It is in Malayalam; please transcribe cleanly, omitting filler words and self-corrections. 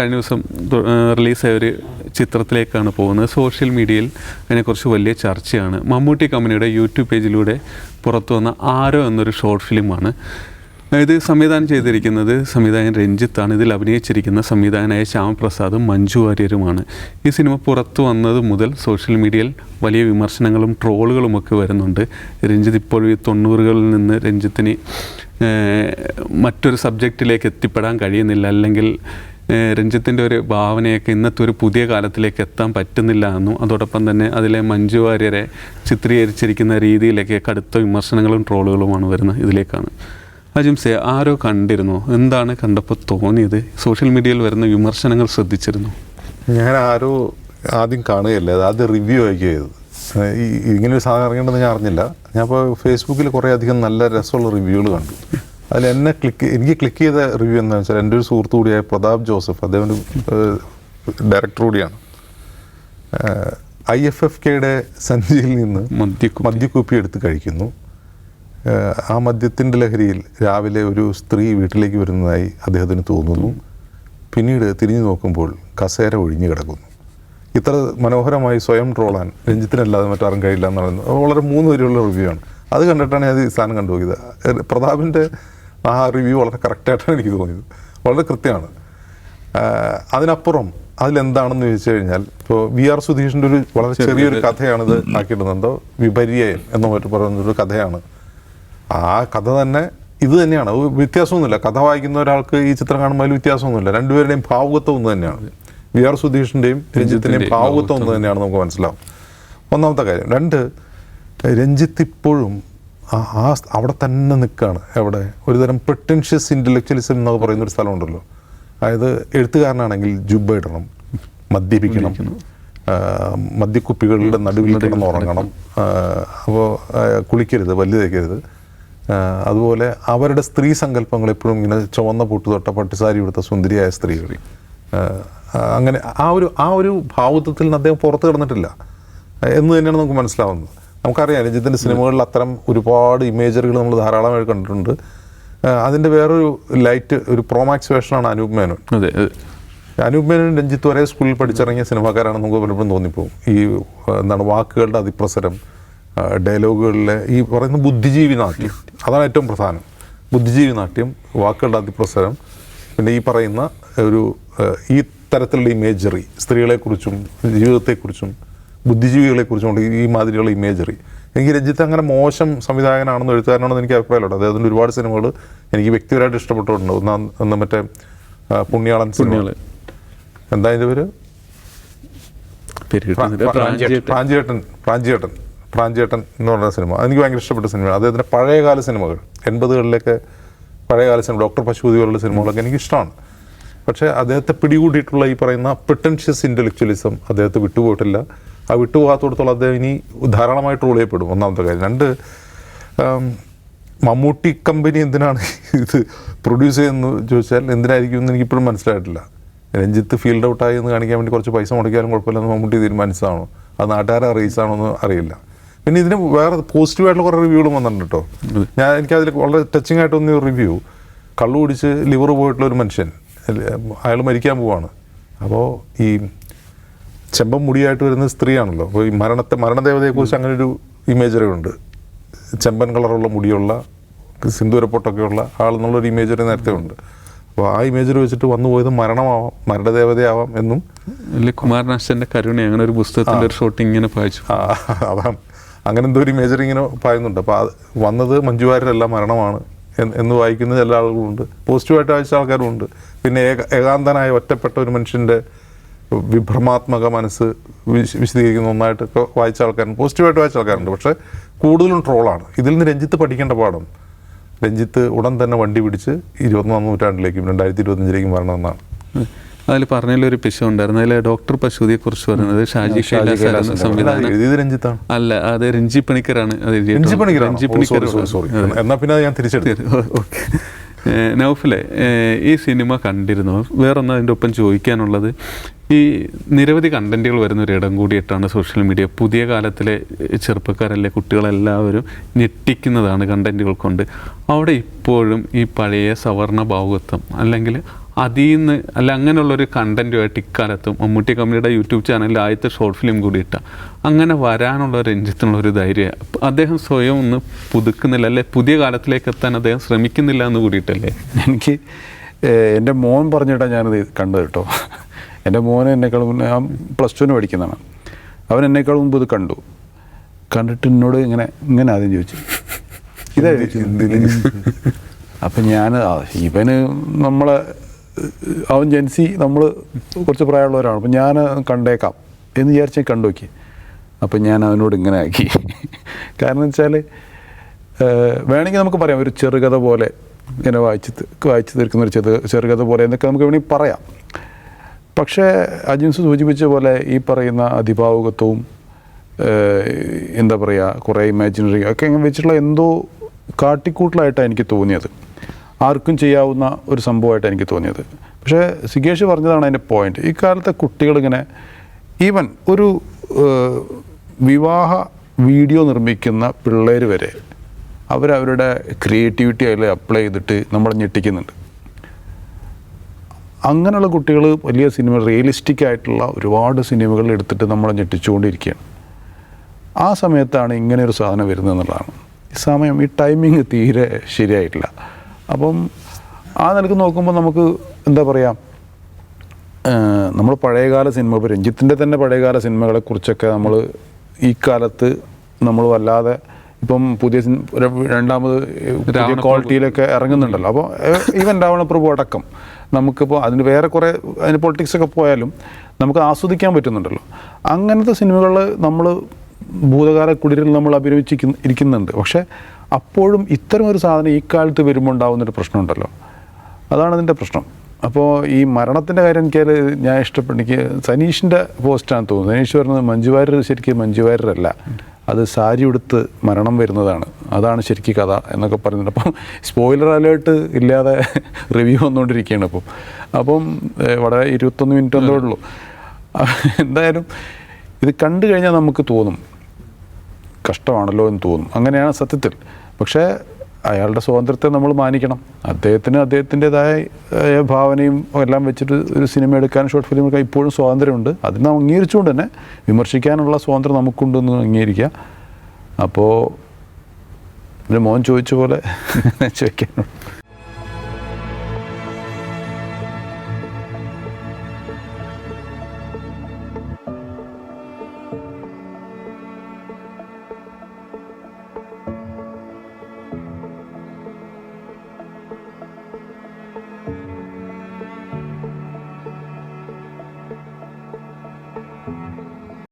കഴിഞ്ഞ ദിവസം റിലീസായ ഒരു ചിത്രത്തിലേക്കാണ് പോകുന്നത്. സോഷ്യൽ മീഡിയയിൽ അതിനെക്കുറിച്ച് വലിയ ചർച്ചയാണ്. മമ്മൂട്ടി കമ്പനിയുടെ യൂട്യൂബ് പേജിലൂടെ പുറത്തു വന്ന ആരോ എന്നൊരു ഷോർട്ട് ഫിലിമാണ്. ഇത് സംവിധാനം ചെയ്തിരിക്കുന്നത് സംവിധായകൻ രഞ്ജിത്താണ്. ഇതിൽ അഭിനയിച്ചിരിക്കുന്ന സംവിധായകനായ ശ്യാമപ്രസാദും മഞ്ജു വാര്യരുമാണ്. ഈ സിനിമ പുറത്തു വന്നത് മുതൽ സോഷ്യൽ മീഡിയയിൽ വലിയ വിമർശനങ്ങളും ട്രോളുകളുമൊക്കെ വരുന്നുണ്ട്. രഞ്ജിത്ത് ഇപ്പോഴും ഈ 90കളിൽ നിന്ന് രഞ്ജിത്തിന് മറ്റൊരു സബ്ജക്റ്റിലേക്ക് എത്തിപ്പെടാൻ കഴിയുന്നില്ല, അല്ലെങ്കിൽ രഞ്ജിത്തിൻ്റെ ഒരു ഭാവനയൊക്കെ ഇന്നത്തെ ഒരു പുതിയ കാലത്തിലേക്ക് എത്താൻ പറ്റുന്നില്ല എന്നും, അതോടൊപ്പം തന്നെ അതിലെ മഞ്ജു വാര്യരെ ചിത്രീകരിച്ചിരിക്കുന്ന രീതിയിലേക്ക് കടുത്ത വിമർശനങ്ങളും ട്രോളുകളുമാണ് വരുന്നത്. ഇതിലേക്കാണ് അജിംസെ ആരോ കണ്ടിരുന്നു, എന്താണ് കണ്ടപ്പോൾ തോന്നിയത്? സോഷ്യൽ മീഡിയയിൽ വരുന്ന വിമർശനങ്ങൾ ശ്രദ്ധിച്ചിരുന്നു? ഞാൻ ആരോ ആദ്യം കാണുകയല്ലേ, അത് ആദ്യം റിവ്യൂ ആക്കി ചെയ്തത്. ഇങ്ങനൊരു സാധനം ഇറങ്ങേണ്ടതെന്ന് ഞാൻ അറിഞ്ഞില്ല. ഞാൻ ഇപ്പോൾ ഫേസ്ബുക്കിൽ കുറേ അധികം നല്ല രസമുള്ള റിവ്യൂകൾ കണ്ടു. അതിൽ എനിക്ക് ക്ലിക്ക് ചെയ്ത റിവ്യൂ എന്താണെന്ന് വെച്ചാൽ, എൻ്റെ ഒരു സുഹൃത്തു കൂടിയായ പ്രതാപ് ജോസഫ്, അദ്ദേഹം ഒരു ഡയറക്ടർ കൂടിയാണ്. IFFKയുടെ സഞ്ചിയിൽ നിന്ന് മദ്യക്കുപ്പി എടുത്ത് കഴിക്കുന്നു. ആ മദ്യത്തിൻ്റെ ലഹരിയിൽ രാവിലെ ഒരു സ്ത്രീ വീട്ടിലേക്ക് വരുന്നതായി അദ്ദേഹത്തിന് തോന്നുന്നു. പിന്നീട് തിരിഞ്ഞു നോക്കുമ്പോൾ കസേര ഒഴിഞ്ഞു കിടക്കുന്നു. ഇത്ര മനോഹരമായി സ്വയം ട്രോളാൻ രഞ്ജിത്തിനല്ലാതെ മറ്റാരും കഴിയില്ല എന്ന് പറയുന്നത് വളരെ 3 വരെയുള്ള റിവ്യൂ ആണ്. അത് കണ്ടിട്ടാണ് ഞാൻ ഈ സാധനം കണ്ടുപോയത്. പ്രതാപിൻ്റെ ആ റിവ്യൂ വളരെ കറക്റ്റായിട്ടാണ് എനിക്ക് തോന്നിയത്, വളരെ കൃത്യമാണ്. അതിനപ്പുറം അതിലെന്താണെന്ന് ചോദിച്ചു കഴിഞ്ഞാൽ, ഇപ്പോൾ VR സുധീഷിൻ്റെ ഒരു വളരെ ചെറിയൊരു കഥയാണിത് ആക്കിയിടുന്നത്. വിപര്യം എന്ന് മറ്റു പറയുന്നൊരു കഥയാണ്. ആ കഥ തന്നെ ഇത് തന്നെയാണ്, വ്യത്യാസമൊന്നുമില്ല. കഥ വായിക്കുന്ന ഒരാൾക്ക് ഈ ചിത്രം കാണുമ്പോൾ അതിൽ വ്യത്യാസമൊന്നുമില്ല. രണ്ടുപേരുടെയും ഭാവുകത്വം ഒന്ന് തന്നെയാണ്. VR സുധീഷിൻ്റെയും രഞ്ജിത്തിൻ്റെയും ഭാവുകത്വം ഒന്ന് തന്നെയാണ്, നമുക്ക് മനസ്സിലാവും. ഒന്നാമത്തെ കാര്യം. 2, രഞ്ജിത്ത് ഇപ്പോഴും അവിടെ തന്നെ നിൽക്കുകയാണ്. എവിടെ? ഒരുതരം പ്രിട്ടൻഷ്യസ് ഇൻ്റലക്ച്വലിസം എന്നൊക്കെ പറയുന്നൊരു സ്ഥലമുണ്ടല്ലോ. അതായത് എഴുത്തുകാരനാണെങ്കിൽ ജുബ്ബ ഇടണം, മദ്യപിക്കണം, മദ്യക്കുപ്പികളുടെ നടുവിൽ കിടന്ന് ഉറങ്ങണം, അപ്പോൾ കുളിക്കരുത്, പല്ല് തേക്കരുത്. അതുപോലെ അവരുടെ സ്ത്രീ സങ്കല്പങ്ങൾ എപ്പോഴും ഇങ്ങനെ ചുവന്ന പൊട്ടു തൊട്ട പട്ടുസാരി കൊടുത്ത സുന്ദരിയായ സ്ത്രീകൾ. അങ്ങനെ ആ ഒരു ഭാവുത്വത്തിൽ നിന്ന് അദ്ദേഹം പുറത്ത് കിടന്നിട്ടില്ല എന്ന് തന്നെയാണ് നമുക്ക് മനസ്സിലാവുന്നത്. നമുക്കറിയാം രഞ്ജിത്തിൻ്റെ സിനിമകളിൽ അത്തരം ഒരുപാട് ഇമേജറികൾ നമ്മൾ ധാരാളമായി കണ്ടിട്ടുണ്ട്. അതിൻ്റെ വേറൊരു ലൈറ്റ്, ഒരു പ്രോമാക്സ് വേഷനാണ് അനൂപ് മേനോൻ. അനൂപ് മേനോൻ രഞ്ജിത്ത് ഒരേ സ്കൂളിൽ പഠിച്ചിറങ്ങിയ സിനിമാക്കാരാണെന്ന് നമുക്ക് പലപ്പോഴും തോന്നിപ്പോവും. ഈ വാക്കുകളുടെ അതിപ്രസരം, ഡയലോഗുകളിലെ ഈ പറയുന്ന ബുദ്ധിജീവി നാട്യം, അതാണ് ഏറ്റവും പ്രധാനം. ബുദ്ധിജീവി നാട്യം, വാക്കുകളുടെ അതിപ്രസരം, പിന്നെ ഈ പറയുന്ന ഈ തരത്തിലുള്ള ഇമേജറി, സ്ത്രീകളെക്കുറിച്ചും ജീവിതത്തെക്കുറിച്ചും ബുദ്ധിജീവികളെക്കുറിച്ചും ഈ മാതിരിയുള്ള ഇമേജറി. എനിക്ക് രഞ്ജിത്ത് അങ്ങനെ മോശം സംവിധായകനാണെന്ന് എഴുത്തുകാരനാണെന്ന് എനിക്ക് അഭിപ്രായമുണ്ട്. അദ്ദേഹത്തിൻ്റെ ഒരുപാട് സിനിമകൾ എനിക്ക് വ്യക്തിപരമായിട്ട് ഇഷ്ടപ്പെട്ടിട്ടുണ്ട്. ഒന്ന് മറ്റേ പുണ്യാളൻ സിനിമ, എന്താ അതിൻ്റെ പേര്? പ്രാഞ്ചിയേട്ടൻ എന്ന് പറഞ്ഞ സിനിമ എനിക്ക് ഭയങ്കര ഇഷ്ടപ്പെട്ട സിനിമയാണ്. അദ്ദേഹത്തിൻ്റെ പഴയകാല സിനിമകൾ, 80കളിലൊക്കെ പഴയകാല സിനിമ, ഡോക്ടർ പശുപതി പോലുള്ള സിനിമകളൊക്കെ എനിക്ക് ഇഷ്ടമാണ്. പക്ഷേ അദ്ദേഹത്തെ പിടികൂടിയിട്ടുള്ള ഈ പറയുന്ന പ്രിട്ടൻഷ്യസ് ഇൻ്റലക്ച്വലിസം അദ്ദേഹത്തെ വിട്ടുപോയിട്ടില്ല. ആ വിട്ടുപോകാത്തോടത്തോളം അദ്ദേഹം ഇനി ധാരാളമായിട്ട് റോൾ ചെയ്യപ്പെടും. ഒന്നാമത്തെ കാര്യം. 2, മമ്മൂട്ടി കമ്പനി എന്തിനാണ് ഇത് പ്രൊഡ്യൂസ് ചെയ്യുന്നത് ചോദിച്ചാൽ എന്തിനായിരിക്കും എന്ന് എനിക്കിപ്പോഴും മനസ്സിലായിട്ടില്ല. രഞ്ജിത്ത് ഫീൽഡ് ഔട്ടായി എന്ന് കാണിക്കാൻ വേണ്ടി കുറച്ച് പൈസ മുടക്കിയാലും കുഴപ്പമില്ലെന്ന് മമ്മൂട്ടി തീരുമാനിച്ചതാണോ, അത് നാട്ടുകാരെ അറിയിച്ചാണോ എന്ന് അറിയില്ല. പിന്നെ ഇതിന് വേറെ പോസിറ്റീവായിട്ടുള്ള കുറേ റിവ്യൂകളും വന്നിട്ടുണ്ട് കേട്ടോ. എനിക്കതിൽ വളരെ ടച്ചിങ് ആയിട്ട് തോന്നിയ ഒരു റിവ്യൂ, കള്ളു കുടിച്ച് ലിവർ പോയിട്ടുള്ള ഒരു മനുഷ്യൻ, അയാൾ മരിക്കാൻ പോവാണ്. അപ്പോൾ ഈ ചെമ്പം മുടിയായിട്ട് വരുന്ന സ്ത്രീയാണല്ലോ. അപ്പോൾ ഈ മരണദേവതയെക്കുറിച്ച് അങ്ങനെ ഒരു ഇമേജറി ഉണ്ട്. ചെമ്പൻ കളറുള്ള മുടിയുള്ള, സിന്ദൂരപ്പൊട്ടൊക്കെയുള്ള ആളെന്നുള്ളൊരു ഇമേജറി നേരത്തെ ഉണ്ട്. അപ്പോൾ ആ ഇമേജറി വെച്ചിട്ട് വന്നു പോയത് മരണമാവാം, മരണദേവതയാവാം എന്നും. കുമാരനാശൻ്റെ കരുണ അങ്ങനെ ഒരു പുസ്തകത്തിൻ്റെ ഒരു ഷോട്ട് ഇങ്ങനെ പായിച്ചു. അതാണ്, അങ്ങനെ എന്തോ ഒരു ഇമേജറി ഇങ്ങനെ പായുന്നുണ്ട്. അപ്പോൾ അത് വന്നത് മഞ്ജുവാര്യരല്ല, മരണമാണ് എന്ന് വായിക്കുന്ന ചില ആളുകളുണ്ട്. പോസിറ്റീവായിട്ട് വായിച്ച ആൾക്കാരുമുണ്ട്. പിന്നെ ഏകാന്തനായ ഒറ്റപ്പെട്ട ഒരു മനുഷ്യൻ്റെ വിഭ്രമാത്മക മനസ്സ് വിശദീകരിക്കുന്ന ഒന്നായിട്ടൊക്കെ വായിച്ച ആൾക്കാരുണ്ട്, പോസിറ്റീവായിട്ട് വായിച്ച ആൾക്കാരുണ്ട്. പക്ഷേ കൂടുതലും ട്രോളാണ്. ഇതിൽ നിന്ന് രഞ്ജിത്ത് പഠിക്കേണ്ട പാഠം, രഞ്ജിത്ത് ഉടൻ തന്നെ വണ്ടി പിടിച്ച് 21ാം നൂറ്റാണ്ടിലേക്കും 2025 വരണമെന്നാണ്. അതിൽ പറഞ്ഞതിലൊരു പിശം ഉണ്ടായിരുന്നു. അതിൽ ഡോക്ടർ പശുതിയെ കുറിച്ച് പറയുന്നത് ഷാജി കൈലാസ് സംവിധാനം. ഇത് രഞ്ജിത്താണ് അല്ല, അത് രഞ്ജി പണിക്കറാണ്. സോറി, എന്നാൽ പിന്നെ ഞാൻ തിരിച്ചെടുത്തു. ഓക്കെ. നൗഫലെ, ഈ സിനിമ കണ്ടിരുന്നു? വേറൊന്ന് അതിൻ്റെ ഒപ്പം ചോദിക്കാനുള്ളത്, ഈ നിരവധി കണ്ടൻറ്റുകൾ വരുന്നൊരു ഇടം കൂടിയിട്ടാണ് സോഷ്യൽ മീഡിയ. പുതിയ കാലത്തിലെ ചെറുപ്പക്കാരല്ലേ, കുട്ടികളെല്ലാവരും ഞെട്ടിക്കുന്നതാണ് കണ്ടൻറ്റുകൾ കൊണ്ട്. അവിടെ ഇപ്പോഴും ഈ പഴയ സവർണ ഭാവുകത്വം അല്ലെങ്കിൽ അതിൽ നിന്ന് അല്ല അങ്ങനെയുള്ളൊരു കണ്ടൻറ്റുമായിട്ട് ഇക്കാലത്തും മമ്മൂട്ടി കമ്പനിയുടെ യൂട്യൂബ് ചാനലിൽ ആദ്യത്തെ ഷോർട്ട് ഫിലിം കൂടി ഇട്ട അങ്ങനെ വരാനുള്ള രഞ്ജിത്തിനുള്ളൊരു ധൈര്യം അദ്ദേഹം സ്വയം ഒന്ന് പുതുക്കുന്നില്ല, അല്ലെ പുതിയ കാലത്തിലേക്ക് എത്താൻ അദ്ദേഹം ശ്രമിക്കുന്നില്ല എന്ന് കൂടിയിട്ടല്ലേ? എനിക്ക് എൻ്റെ മോൻ പറഞ്ഞിട്ടാണ് ഞാനത് കണ്ടത് കേട്ടോ. എൻ്റെ മോൻ എന്നെക്കാളും മുന്നേ +2 പഠിക്കുന്നതാണ്. അവൻ എന്നെക്കാളും മുമ്പ് ഇത് കണ്ടിട്ട് എന്നോട് ഇങ്ങനെ ആദ്യം ചോദിച്ചു അപ്പം ഞാൻ ഇവന് അവൻ ജെൻസി, നമ്മൾ കുറച്ച് പ്രായമുള്ളവരാണ്, അപ്പം ഞാൻ കണ്ടേക്കാം എന്ന് വിചാരിച്ച് കണ്ടു നോക്കി. അപ്പം ഞാൻ അവനോട് ഇങ്ങനെ ആക്കി. കാരണം വെച്ചാൽ വേണമെങ്കിൽ നമുക്ക് പറയാം ഒരു ചെറുകഥ പോലെ ഇങ്ങനെ വായിച്ചു തീർക്കുന്ന ഒരു ചെറുകഥ പോലെ എന്നൊക്കെ നമുക്ക് വേണമെങ്കിൽ പറയാം. പക്ഷേ അജിൻസ് സൂചിപ്പിച്ച പോലെ ഈ പറയുന്ന അതിഭാവുകത്വവും എന്താ പറയുക കുറേ ഇമാജിനറി ഒക്കെ വെച്ചിട്ടുള്ള എന്തോ കാട്ടിക്കൂട്ടലായിട്ടാണ് എനിക്ക് തോന്നിയത്. ആർക്കും ചെയ്യാവുന്ന ഒരു സംഭവമായിട്ടാണ് എനിക്ക് തോന്നിയത്. പക്ഷേ സിഗേഷ് പറഞ്ഞതാണ് അതിൻ്റെ പോയിന്റ്. ഈ കാലത്തെ കുട്ടികളിങ്ങനെ ഈവൻ ഒരു വിവാഹ വീഡിയോ നിർമ്മിക്കുന്ന പിള്ളേർ വരെ അവരവരുടെ ക്രിയേറ്റിവിറ്റി അതിൽ അപ്ലൈ ചെയ്തിട്ട് നമ്മളെ ഞെട്ടിക്കുന്നുണ്ട്. അങ്ങനെയുള്ള കുട്ടികൾ വലിയ സിനിമ റിയലിസ്റ്റിക് ആയിട്ടുള്ള ഒരുപാട് സിനിമകൾ എടുത്തിട്ട് നമ്മളെ ഞെട്ടിച്ചുകൊണ്ടിരിക്കുകയാണ്. ആ സമയത്താണ് ഇങ്ങനെ ഒരു സാധനം വരുന്നത് എന്നുള്ളതാണ്. ഈ സമയം ഈ ടൈമിങ് തീരെ ശരിയായിട്ടില്ല. അപ്പം ആ നിലക്ക് നോക്കുമ്പോൾ നമുക്ക് എന്താ പറയുക, നമ്മൾ പഴയകാല സിനിമ, ഇപ്പോൾ രഞ്ജിത്തിൻ്റെ തന്നെ പഴയകാല സിനിമകളെക്കുറിച്ചൊക്കെ നമ്മൾ ഈ കാലത്ത് നമ്മൾ വല്ലാതെ ഇപ്പം പുതിയ രണ്ടാമത് പുതിയ ക്വാളിറ്റിയിലൊക്കെ ഇറങ്ങുന്നുണ്ടല്ലോ. അപ്പോൾ ഈവൻ രാവണപ്രഭു അടക്കം നമുക്കിപ്പോൾ അതിന് വേറെ കുറേ അതിന് പൊളിറ്റിക്സൊക്കെ പോയാലും നമുക്ക് ആസ്വദിക്കാൻ പറ്റുന്നുണ്ടല്ലോ. അങ്ങനത്തെ സിനിമകൾ നമ്മൾ ഭൂതകാല കുടിരിൽ നമ്മൾ ഇരിക്കുന്നുണ്ട്. പക്ഷേ അപ്പോഴും ഇത്തരം ഒരു സാധനം ഈ കാലത്ത് വരുമ്പോൾ ഉണ്ടാകുന്നൊരു പ്രശ്നമുണ്ടല്ലോ, അതാണ് അതിൻ്റെ പ്രശ്നം. അപ്പോൾ ഈ മരണത്തിൻ്റെ കാര്യം ഞാൻ എനിക്ക് സനീഷിൻ്റെ പോസ്റ്റാണെന്ന് തോന്നുന്നു. സനീഷ് പറഞ്ഞത് മഞ്ജു വാര്യർ ശരിക്കും മഞ്ജു വാര്യരല്ല, അത് സാരി ഉടുത്ത് മരണം വരുന്നതാണ്, അതാണ് ശരിക്കും കഥ എന്നൊക്കെ പറയുന്നുണ്ട്. അപ്പം സ്പോയിലർ അലേർട്ട് ഇല്ലാതെ റിവ്യൂ വന്നുകൊണ്ടിരിക്കുകയാണ് അപ്പം വളരെ 21 മിനിറ്റ് എന്തേ ഉള്ളൂ. എന്തായാലും ഇത് കണ്ടു കഴിഞ്ഞാൽ നമുക്ക് തോന്നും കഷ്ടമാണല്ലോ എന്ന് തോന്നും. അങ്ങനെയാണ് സത്യത്തിൽ. പക്ഷേ അയാളുടെ സ്വാതന്ത്ര്യത്തെ നമ്മൾ മാനിക്കണം. അദ്ദേഹത്തിൻ്റെതായ ഭാവനയും എല്ലാം വെച്ചിട്ട് ഒരു സിനിമ എടുക്കാനും ഷോർട്ട് ഫിലിം എടുക്കാൻ ഇപ്പോഴും സ്വാതന്ത്ര്യമുണ്ട്. അതിനെ അംഗീകരിച്ചുകൊണ്ട് തന്നെ വിമർശിക്കാനുള്ള സ്വാതന്ത്ര്യം നമുക്കുണ്ടെന്ന് അംഗീകരിക്കുക. അപ്പോൾ എൻ്റെ മോൻ ചോദിച്ച പോലെ ചോദിക്കാനുണ്ട്.